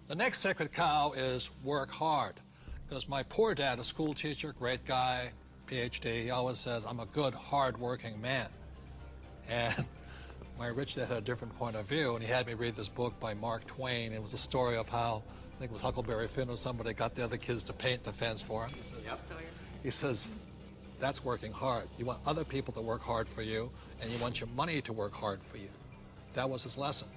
The next sacred cow is work hard. Because my poor dad, a school teacher, great guy, PhD, he always says, I'm a good, hard-working man. And my rich dad had a different point of view, and he had me read this book by Mark Twain. It was a story of how, I think it was Huckleberry Finn or somebody, got the other kids to paint the fence for him. He says, that's working hard. You want other people to work hard for you, and you want your money to work hard for you. That was his lesson.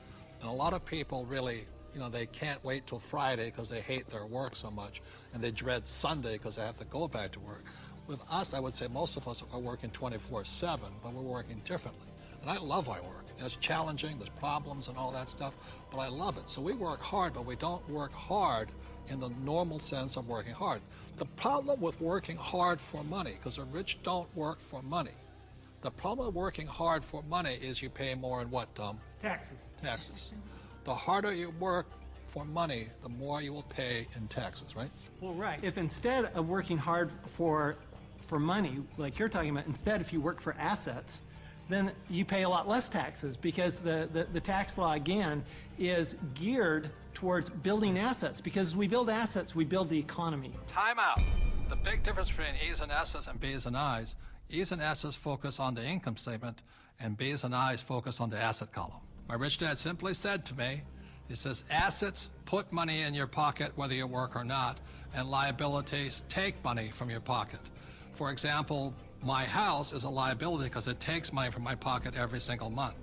And a lot of people really, they can't wait till Friday because they hate their work so much, and they dread Sunday because they have to go back to work. With us, I would say most of us are working 24/7, but we're working differently. And I love our work. And it's challenging, there's problems and all that stuff, but I love it. So we work hard, but we don't work hard in the normal sense of working hard. The problem with working hard for money, because the rich don't work for money. The problem with working hard for money is you pay more in what, Tom? Taxes. Taxes. The harder you work for money, the more you will pay in taxes, right? Well, right. If instead of working hard for money, like you're talking about, instead if you work for assets, then you pay a lot less taxes, because the tax law, again, is geared towards building assets. Because as we build assets, we build the economy. Time out. The big difference between E's and S's and B's and I's, E's and S's focus on the income statement, and B's and I's focus on the asset column. My rich dad simply said to me, he says, assets put money in your pocket whether you work or not, and liabilities take money from your pocket. For example, my house is a liability because it takes money from my pocket every single month.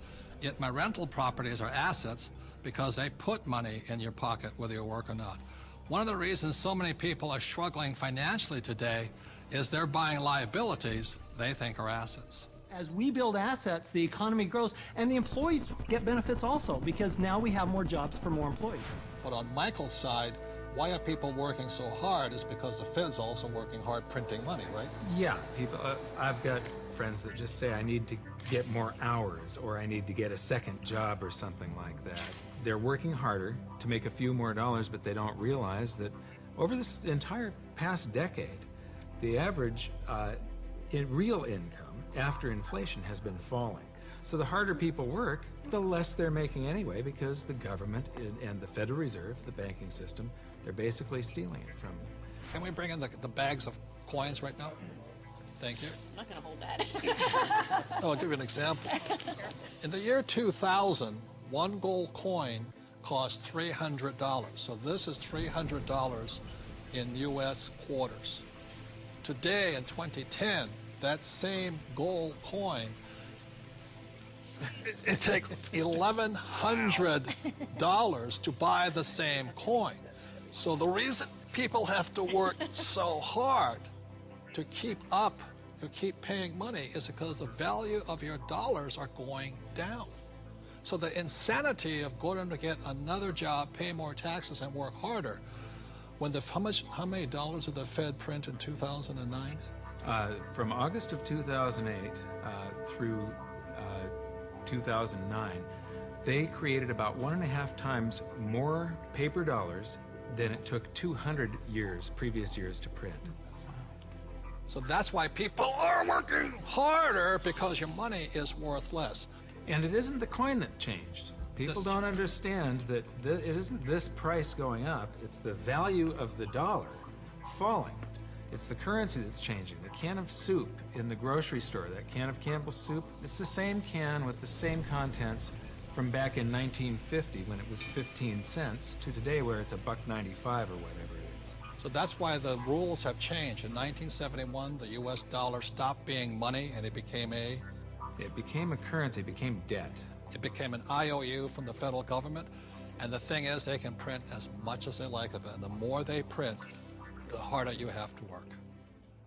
Yet my rental properties are assets because they put money in your pocket whether you work or not. One of the reasons so many people are struggling financially today is they're buying liabilities they think are assets. As we build assets, the economy grows, and the employees get benefits also, because now we have more jobs for more employees. But on Michael's side, why are people working so hard is because the Fed's also working hard printing money, right? Yeah, people. I've got friends that just say I need to get more hours, or I need to get a second job or something like that. They're working harder to make a few more dollars, but they don't realize that over this entire past decade, the average in real income after inflation has been falling. So the harder people work, the less they're making anyway, because the government and the Federal Reserve, the banking system, they're basically stealing it from them. Can we bring in the bags of coins right now? Thank you. I'm not going to hold that. I'll give you an example. In the year 2000, one gold coin cost $300. So this is $300 in U.S. quarters. Today, in 2010, that same gold coin, it takes $1,100 to buy the same coin. So the reason people have to work so hard to keep up, to keep paying money, is because the value of your dollars are going down. So the insanity of going to get another job, pay more taxes, and work harder, when how many dollars did the Fed print in 2009? From August of 2008 through 2009, they created about 1.5 times more paper dollars than it took 200 previous years to print. So that's why people are working harder, because your money is worth less. And it isn't the coin that changed. People don't understand that it isn't this price going up, it's the value of the dollar falling. It's the currency that's changing. The can of soup in the grocery store, that can of Campbell's soup, it's the same can with the same contents from back in 1950 when it was 15 cents to today where it's $1.95 or whatever it is. So that's why the rules have changed. In 1971, the U.S. dollar stopped being money and it became a currency, it became debt. It became an IOU from the federal government. And the thing is, they can print as much as they like of it. And the more they print, the harder you have to work.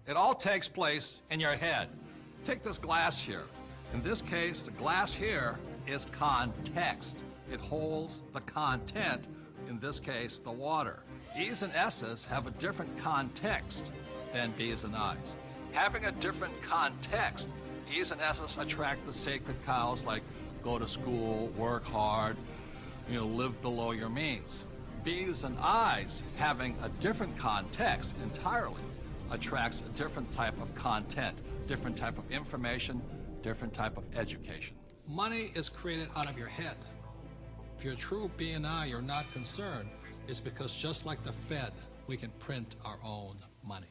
It all takes place in your head. Take this glass here. In this case, the glass here is context. It holds the content, in this case, the water. E's and S's have a different context than B's and I's. Having a different context, E's and S's attract the sacred cows like go to school, work hard, live below your means. B's and I's, having a different context entirely, attracts a different type of content, different type of information, different type of education. Money is created out of your head. If you're a true B and I, you're not concerned is because just like the Fed, we can print our own money.